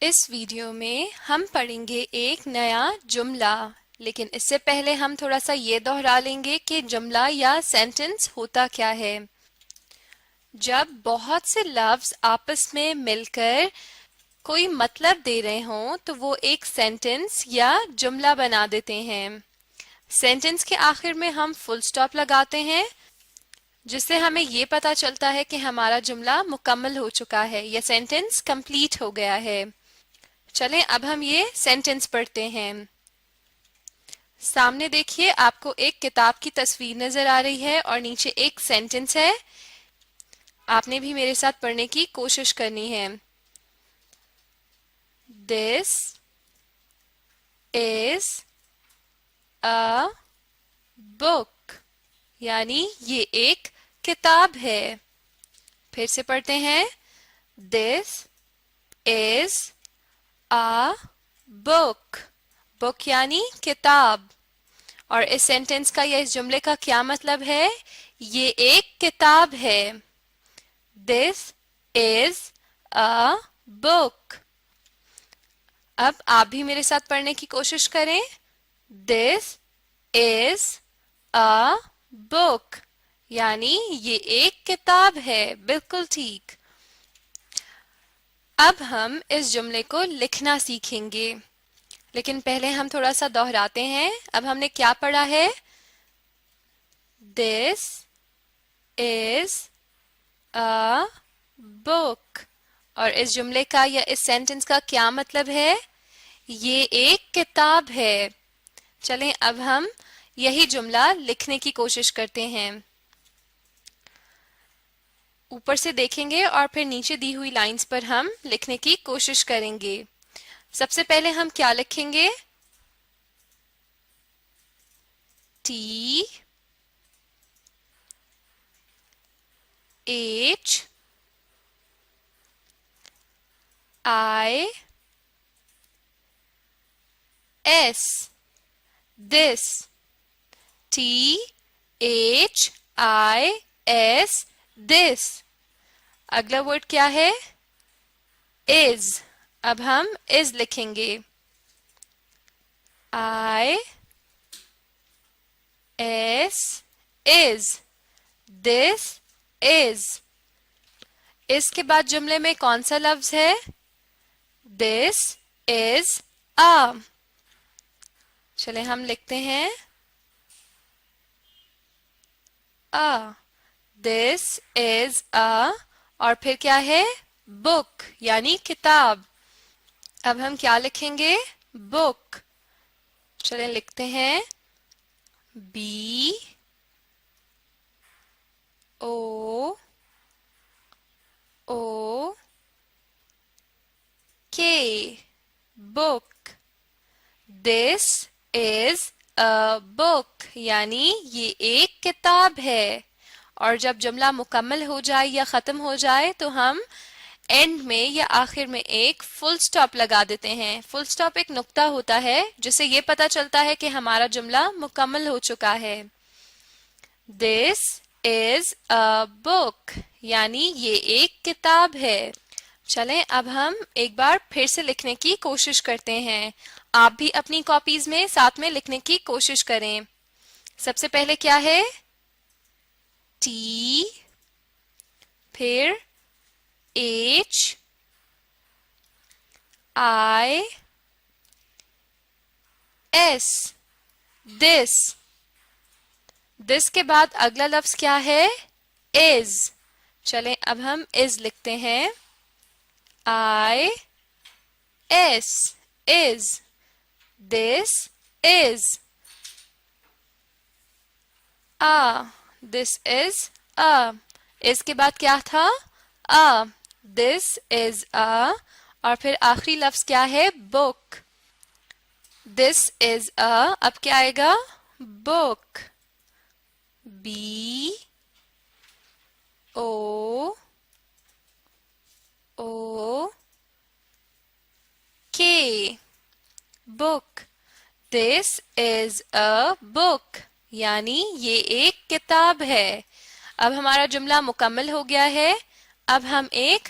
اس video میں ہم پڑھیں گے ایک نیا جملہ، لیکن اس سے پہلے ہم تھوڑا سا یہ دوہرا لیں گے کہ جملہ یا سینٹنس ہوتا کیا ہے۔ جب بہت سے لفظ آپس میں مل کر کوئی مطلب دے رہے ہوں تو وہ ایک سینٹنس یا جملہ بنا دیتے ہیں۔ سینٹنس کے آخر میں ہم فل سٹاپ لگاتے ہیں، جس سے ہمیں یہ پتا چلتا ہے کہ ہمارا جملہ مکمل ہو چکا ہے یا سینٹنس کمپلیٹ ہو گیا ہے۔ چلیں اب ہم یہ سینٹنس پڑھتے ہیں۔ سامنے دیکھیے، آپ کو ایک کتاب کی تصویر نظر آ رہی ہے اور نیچے ایک سینٹنس ہے۔ آپ نے بھی میرے ساتھ پڑھنے کی کوشش کرنی ہے۔ This is a book، یعنی یہ ایک کتاب ہے۔ پھر سے پڑھتے ہیں۔ This is a book، book یعنی کتاب۔ اور اس سینٹنس کا یا اس جملے کا کیا مطلب ہے؟ یہ ایک کتاب ہے۔ This is a book۔ اب آپ بھی میرے ساتھ پڑھنے کی کوشش کریں۔ This is a book، یعنی یہ ایک کتاب ہے۔ بالکل ٹھیک۔ اب ہم اس جملے کو لکھنا سیکھیں گے، لیکن پہلے ہم تھوڑا سا دوہراتے ہیں۔ اب ہم نے کیا پڑھا ہے؟ This is a book، اور اس جملے کا یا اس سینٹنس کا کیا مطلب ہے؟ یہ ایک کتاب ہے۔ چلیں اب ہم یہی جملہ لکھنے کی کوشش کرتے ہیں۔ اوپر سے دیکھیں گے اور پھر نیچے دی ہوئی لائنز پر ہم لکھنے کی کوشش کریں گے۔ سب سے پہلے ہم کیا لکھیں گے؟ T H I S this T H I S this۔ اگلا ورڈ کیا ہے؟ is۔ اب ہم is لکھیں گے۔ I S is this is۔ اس کے بعد جملے میں کون سا لفظ ہے؟ This is a۔ چلیں ہم لکھتے ہیں a۔ This is a، اور پھر کیا ہے؟ book یعنی کتاب۔ اب ہم کیا لکھیں گے؟ book۔ چلیں لکھتے ہیں B O O K book۔ This is a book، یعنی یہ ایک کتاب ہے۔ اور جب جملہ مکمل ہو جائے یا ختم ہو جائے تو ہم اینڈ میں یا آخر میں ایک فل سٹاپ لگا دیتے ہیں۔ فل سٹاپ ایک نقطہ ہوتا ہے جس سے یہ پتا چلتا ہے کہ ہمارا جملہ مکمل ہو چکا ہے۔ This is a book، یعنی یہ ایک کتاب ہے۔ چلیں اب ہم ایک بار پھر سے لکھنے کی کوشش کرتے ہیں۔ آپ بھی اپنی کاپیز میں ساتھ میں لکھنے کی کوشش کریں۔ سب سے پہلے کیا ہے؟ T، پھر H I S this۔ this کے بعد اگلا لفظ کیا ہے؟ is۔ چلیں اب ہم is لکھتے ہیں۔ I S is this is a۔ this is a۔ اس کے بعد کیا تھا؟ a۔ this is a، اور پھر آخری لفظ کیا ہے؟ book۔ this is a، اب کیا آئے گا؟ book۔ B O O K book۔ This is a book، یعنی یہ ایک کتاب ہے۔ اب ہمارا جملہ مکمل ہو گیا ہے۔ اب ہم ایک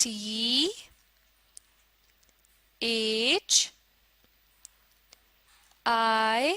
T H I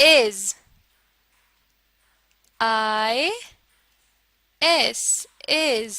is, I S, is।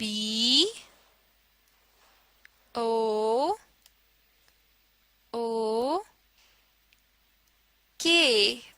B O O K,